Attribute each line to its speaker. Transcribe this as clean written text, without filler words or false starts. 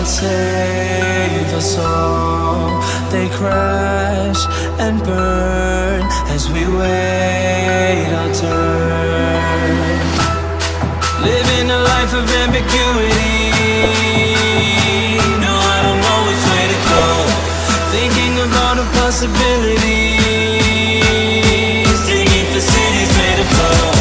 Speaker 1: save us all. They crash and burn as we wait our turn. Living a life of ambiguity. No, I don't know which way to go. Thinking about the possibilities. Digging for cities made of gold.